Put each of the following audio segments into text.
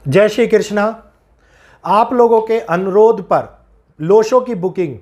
जय श्री कृष्णा। आप लोगों के अनुरोध पर लोशो की बुकिंग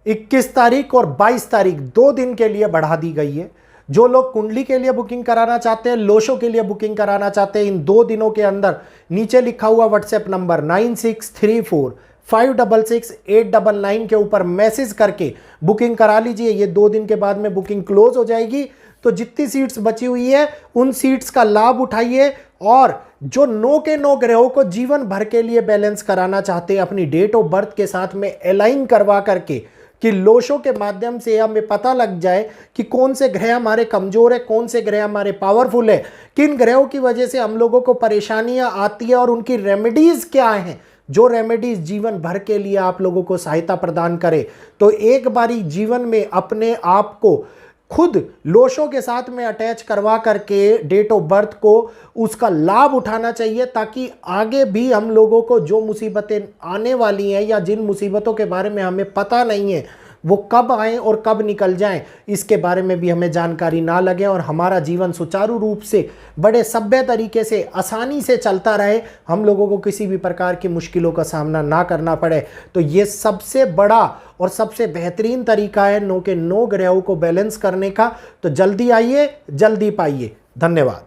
21 तारीख और 22 तारीख 2 दिन के लिए बढ़ा दी गई है। जो लोग कुंडली के लिए बुकिंग कराना चाहते हैं, लोशो के लिए बुकिंग कराना चाहते हैं, इन 2 दिनों के अंदर नीचे लिखा हुआ व्हाट्सएप नंबर 9634566899 के ऊपर मैसेज करके बुकिंग करा लीजिए। ये 2 दिन के बाद में बुकिंग क्लोज हो जाएगी। तो जितनी सीट्स बची हुई है उन सीट्स का लाभ उठाइए। और जो 9 के 9 ग्रहों को जीवन भर के लिए बैलेंस कराना चाहते हैं अपनी डेट ऑफ बर्थ के साथ में अलाइन करवा करके, कि लोशो के माध्यम से हमें पता लग जाए कि कौन से ग्रह हमारे कमजोर है, कौन से ग्रह हमारे पावरफुल है, किन ग्रहों की वजह से हम लोगों को परेशानियां आती है और उनकी रेमेडीज क्या हैं, जो रेमेडीज जीवन भर के लिए आप लोगों को सहायता प्रदान करे। तो एक बारी जीवन में अपने आप को खुद लोशो के साथ में अटैच करवा करके डेट ऑफ बर्थ को उसका लाभ उठाना चाहिए, ताकि आगे भी हम लोगों को जो मुसीबतें आने वाली हैं या जिन मुसीबतों के बारे में हमें पता नहीं है वो कब आए और कब निकल जाएं, इसके बारे में भी हमें जानकारी ना लगे और हमारा जीवन सुचारू रूप से बड़े सभ्य तरीके से आसानी से चलता रहे, हम लोगों को किसी भी प्रकार की मुश्किलों का सामना ना करना पड़े। तो ये सबसे बड़ा और सबसे बेहतरीन तरीका है 9 के 9 ग्रहों को बैलेंस करने का। तो जल्दी आइए, जल्दी पाइए। धन्यवाद।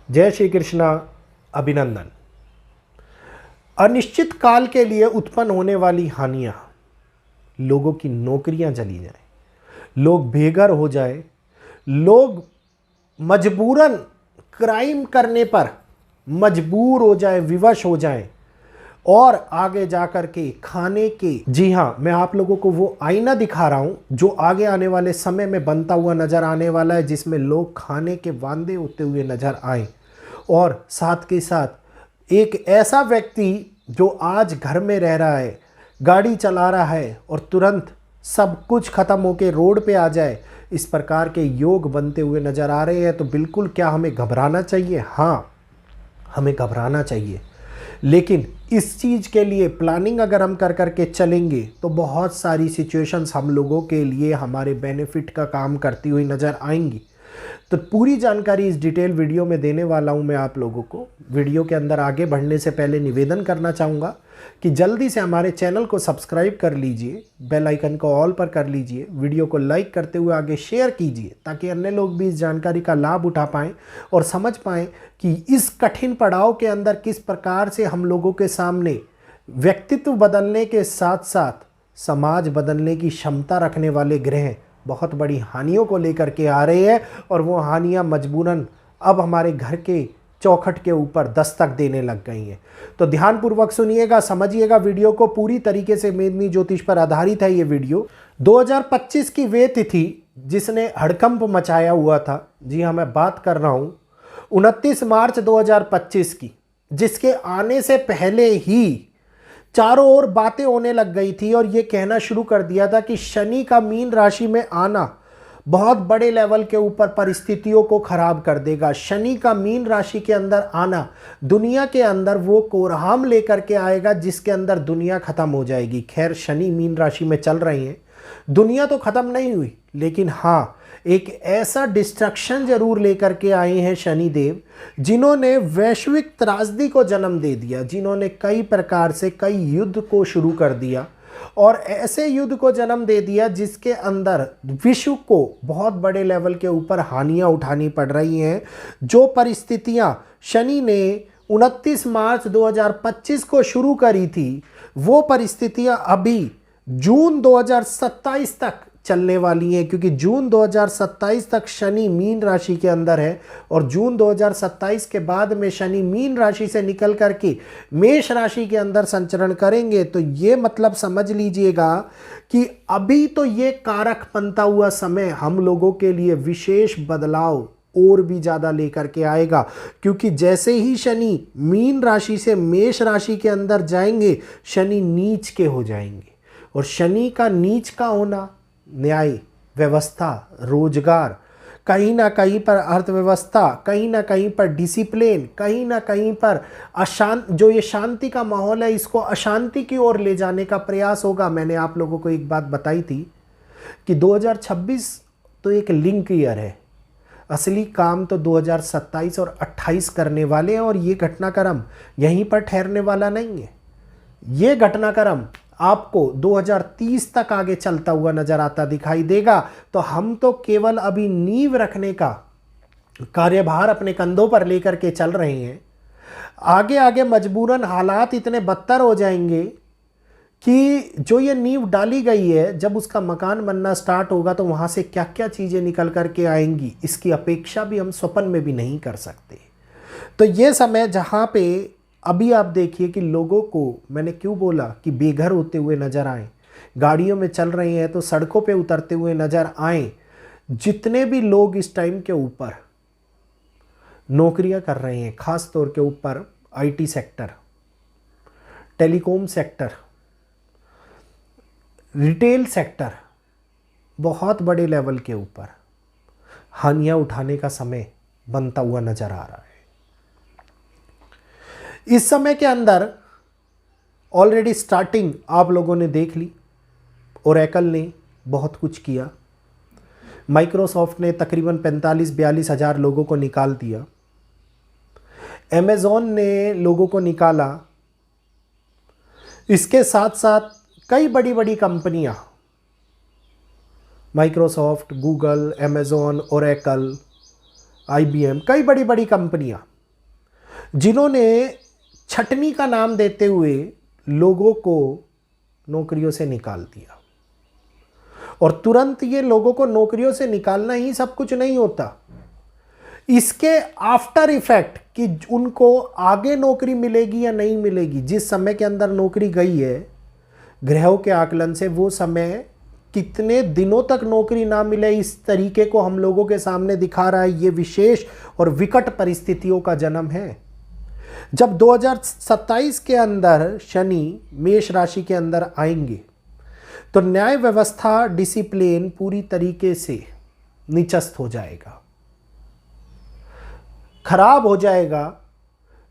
जय श्री कृष्णा। अभिनंदन। अनिश्चित काल के लिए उत्पन्न होने वाली हानियां, लोगों की नौकरियां चली जाए, लोग बेघर हो जाए, लोग मजबूरन क्राइम करने पर मजबूर हो जाए, विवश हो जाए और आगे जाकर के खाने के, जी हाँ, मैं आप लोगों को वो आईना दिखा रहा हूँ जो आगे आने वाले समय में बनता हुआ नजर आने वाला है, जिसमें लोग खाने के वांदे होते हुए नजर आए। और साथ के साथ एक ऐसा व्यक्ति जो आज घर में रह रहा है, गाड़ी चला रहा है और तुरंत सब कुछ खत्म होकर रोड पे आ जाए, इस प्रकार के योग बनते हुए नजर आ रहे हैं। तो बिल्कुल, क्या हमें घबराना चाहिए? हाँ, हमें घबराना चाहिए, लेकिन इस चीज़ के लिए प्लानिंग अगर हम कर करके चलेंगे तो बहुत सारी सिचुएशंस हम लोगों के लिए हमारे बेनिफिट का काम करती हुई नज़र आएंगी। तो पूरी जानकारी इस डिटेल वीडियो में देने वाला हूं मैं आप लोगों को। वीडियो के अंदर आगे बढ़ने से पहले निवेदन करना चाहूँगा कि जल्दी से हमारे चैनल को सब्सक्राइब कर लीजिए, बेल आइकन को ऑल पर कर लीजिए, वीडियो को लाइक करते हुए आगे शेयर कीजिए, ताकि अन्य लोग भी इस जानकारी का लाभ उठा पाएँ और समझ पाएँ कि इस कठिन पड़ाव के अंदर किस प्रकार से हम लोगों के सामने व्यक्तित्व बदलने के साथ साथ समाज बदलने की क्षमता रखने वाले ग्रह बहुत बड़ी हानियों को लेकर के आ रहे हैं। और वो हानियां मजबूरन अब हमारे घर के चौखट के ऊपर दस्तक देने लग गई हैं। तो ध्यानपूर्वक सुनिएगा, समझिएगा वीडियो को। पूरी तरीके से मेदिनी ज्योतिष पर आधारित है ये वीडियो। 2025 की वे तिथि जिसने हड़कंप मचाया हुआ था, जी हाँ, मैं बात कर रहा हूँ 29 मार्च 2025 की, जिसके आने से पहले ही चारों ओर बातें होने लग गई थी और ये कहना शुरू कर दिया था कि शनि का मीन राशि में आना बहुत बड़े लेवल के ऊपर परिस्थितियों को खराब कर देगा। शनि का मीन राशि के अंदर आना दुनिया के अंदर वो कोरहाम लेकर के आएगा जिसके अंदर दुनिया खत्म हो जाएगी। खैर, शनि मीन राशि में चल रही है, दुनिया तो खत्म नहीं हुई, लेकिन हाँ, एक ऐसा डिस्ट्रक्शन जरूर लेकर के आए हैं शनिदेव, जिन्होंने वैश्विक त्रासदी को जन्म दे दिया, जिन्होंने कई प्रकार से कई युद्ध को शुरू कर दिया और ऐसे युद्ध को जन्म दे दिया जिसके अंदर विश्व को बहुत बड़े लेवल के ऊपर हानियां उठानी पड़ रही हैं। जो परिस्थितियां शनि ने 29 मार्च 2025 को शुरू करी थी, वो परिस्थितियां अभी जून 2027 तक चलने वाली हैं, क्योंकि जून 2027 तक शनि मीन राशि के अंदर है और जून 2027 के बाद में शनि मीन राशि से निकल करके मेष राशि के अंदर संचरण करेंगे। तो ये मतलब समझ लीजिएगा कि अभी तो ये कारक बनता हुआ समय हम लोगों के लिए विशेष बदलाव और भी ज़्यादा लेकर के आएगा, क्योंकि जैसे ही शनि मीन राशि से मेष राशि के अंदर जाएंगे, शनि नीच के हो जाएंगे। और शनि का नीच का होना न्याय व्यवस्था, रोजगार, कहीं ना कहीं पर अर्थव्यवस्था, कहीं ना कहीं पर डिसिप्लिन, कहीं ना कहीं पर जो ये शांति का माहौल है, इसको अशांति की ओर ले जाने का प्रयास होगा। मैंने आप लोगों को एक बात बताई थी कि 2026 तो एक लिंक ईयर है, असली काम तो 2027 और 28 करने वाले हैं, और ये घटनाक्रम यहीं पर ठहरने वाला नहीं है। ये घटनाक्रम आपको 2030 तक आगे चलता हुआ नजर आता दिखाई देगा। तो हम तो केवल अभी नींव रखने का कार्यभार अपने कंधों पर लेकर के चल रहे हैं। आगे आगे मजबूरन हालात इतने बदतर हो जाएंगे कि जो ये नींव डाली गई है, जब उसका मकान बनना स्टार्ट होगा तो वहाँ से क्या क्या चीज़ें निकल करके आएंगी, इसकी अपेक्षा भी हम स्वप्न में भी नहीं कर सकते। तो ये समय जहाँ पे अभी आप देखिए कि लोगों को, मैंने क्यों बोला कि बेघर होते हुए नज़र आए, गाड़ियों में चल रहे हैं तो सड़कों पे उतरते हुए नज़र आए। जितने भी लोग इस टाइम के ऊपर नौकरियां कर रहे हैं, ख़ास तौर के ऊपर IT sector, telecom sector, retail sector, बहुत बड़े लेवल के ऊपर हानियां उठाने का समय बनता हुआ नज़र आ रहा है। इस समय के अंदर ऑलरेडी स्टार्टिंग आप लोगों ने देख ली। ओरेकल ने बहुत कुछ किया, माइक्रोसॉफ्ट ने तकरीबन 45-42 हज़ार लोगों को निकाल दिया, अमेज़ॉन ने लोगों को निकाला। इसके साथ साथ कई बड़ी बड़ी कंपनियां, Microsoft, Google, Amazon, Oracle, IBM, कई बड़ी बड़ी कंपनियां जिन्होंने छटनी का नाम देते हुए लोगों को नौकरियों से निकाल दिया। और तुरंत ये लोगों को नौकरियों से निकालना ही सब कुछ नहीं होता, इसके आफ्टर इफेक्ट कि उनको आगे नौकरी मिलेगी या नहीं मिलेगी। जिस समय के अंदर नौकरी गई है, ग्रहों के आकलन से वो समय कितने दिनों तक नौकरी ना मिले, इस तरीके को हम लोगों के सामने दिखा रहा है। ये विशेष और विकट परिस्थितियों का जन्म है। जब 2027 के अंदर शनि मेष राशि के अंदर आएंगे तो न्याय व्यवस्था, डिसिप्लिन पूरी तरीके से निचस्त हो जाएगा, खराब हो जाएगा।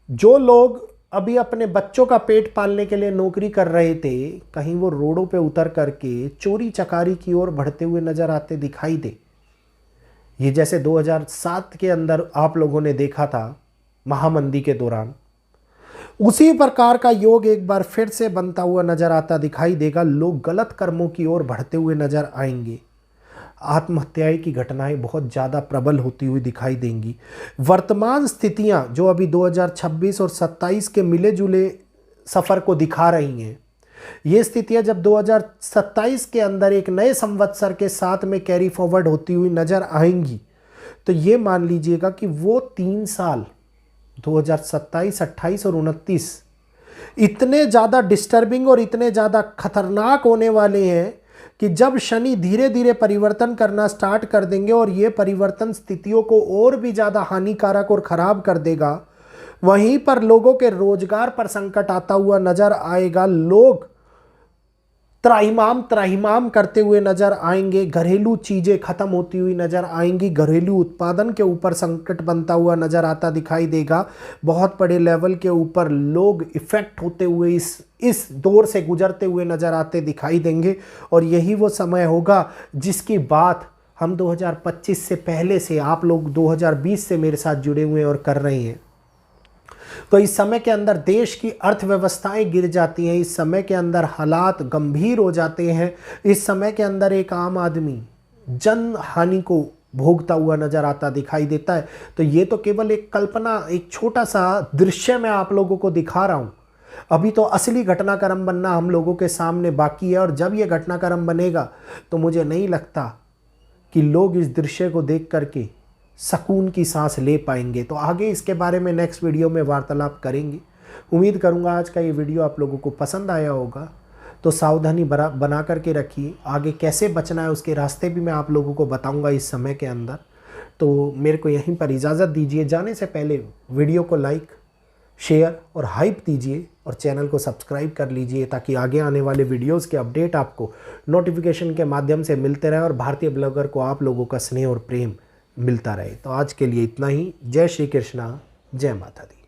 जो लोग अभी अपने बच्चों का पेट पालने के लिए नौकरी कर रहे थे, कहीं वो रोडों पे उतर करके चोरी चकारी की ओर बढ़ते हुए नजर आते दिखाई दे। ये जैसे 2007 के अंदर आप लोगों ने देखा था महामंदी के दौरान, उसी प्रकार का योग एक बार फिर से बनता हुआ नजर आता दिखाई देगा। लोग गलत कर्मों की ओर बढ़ते हुए नजर आएंगे। आत्महत्याएं की घटनाएं बहुत ज़्यादा प्रबल होती हुई दिखाई देंगी। वर्तमान स्थितियां जो अभी 2026 और 27 के मिले जुले सफ़र को दिखा रही हैं, ये स्थितियां जब 2027 के अंदर एक नए संवत्सर के साथ में कैरी फॉरवर्ड होती हुई नज़र आएंगी, तो ये मान लीजिएगा कि वो 3 साल 2027, 28 और 29 इतने ज़्यादा डिस्टर्बिंग और इतने ज़्यादा खतरनाक होने वाले हैं कि जब शनि धीरे धीरे परिवर्तन करना स्टार्ट कर देंगे और ये परिवर्तन स्थितियों को और भी ज़्यादा हानिकारक और ख़राब कर देगा, वहीं पर लोगों के रोजगार पर संकट आता हुआ नज़र आएगा। लोग त्राहिमाम करते हुए नजर आएंगे। घरेलू चीज़ें खत्म होती हुई नजर आएंगी। घरेलू उत्पादन के ऊपर संकट बनता हुआ नजर आता दिखाई देगा। बहुत बड़े लेवल के ऊपर लोग इफेक्ट होते हुए इस दौर से गुजरते हुए नजर आते दिखाई देंगे। और यही वो समय होगा जिसकी बात हम 2025 से पहले से, आप लोग 2020 से मेरे साथ जुड़े हुए और कर रहे हैं। तो इस समय के अंदर देश की अर्थव्यवस्थाएं गिर जाती हैं, इस समय के अंदर हालात गंभीर हो जाते हैं, इस समय के अंदर एक आम आदमी जन हानि को भोगता हुआ नजर आता दिखाई देता है। तो ये तो केवल एक कल्पना, एक छोटा सा दृश्य मैं आप लोगों को दिखा रहा हूँ। अभी तो असली घटनाक्रम बनना हम लोगों के सामने बाकी है। और जब ये घटनाक्रम बनेगा तो मुझे नहीं लगता कि लोग इस दृश्य को देख करके सुकून की सांस ले पाएंगे। तो आगे इसके बारे में नेक्स्ट वीडियो में वार्तालाप करेंगे। उम्मीद करूंगा आज का ये वीडियो आप लोगों को पसंद आया होगा। तो सावधानी बना करके रखिए। आगे कैसे बचना है उसके रास्ते भी मैं आप लोगों को बताऊंगा इस समय के अंदर। तो मेरे को यहीं पर इजाज़त दीजिए। जाने से पहले वीडियो को लाइक, शेयर और हाइप दीजिए और चैनल को सब्सक्राइब कर लीजिए ताकि आगे आने वाले वीडियोस के अपडेट आपको नोटिफिकेशन के माध्यम से मिलते रहे और भारतीय ब्लॉगर को आप लोगों का स्नेह और प्रेम मिलता रहे। तो आज के लिए इतना ही। जय श्री कृष्णा, जय माता दी।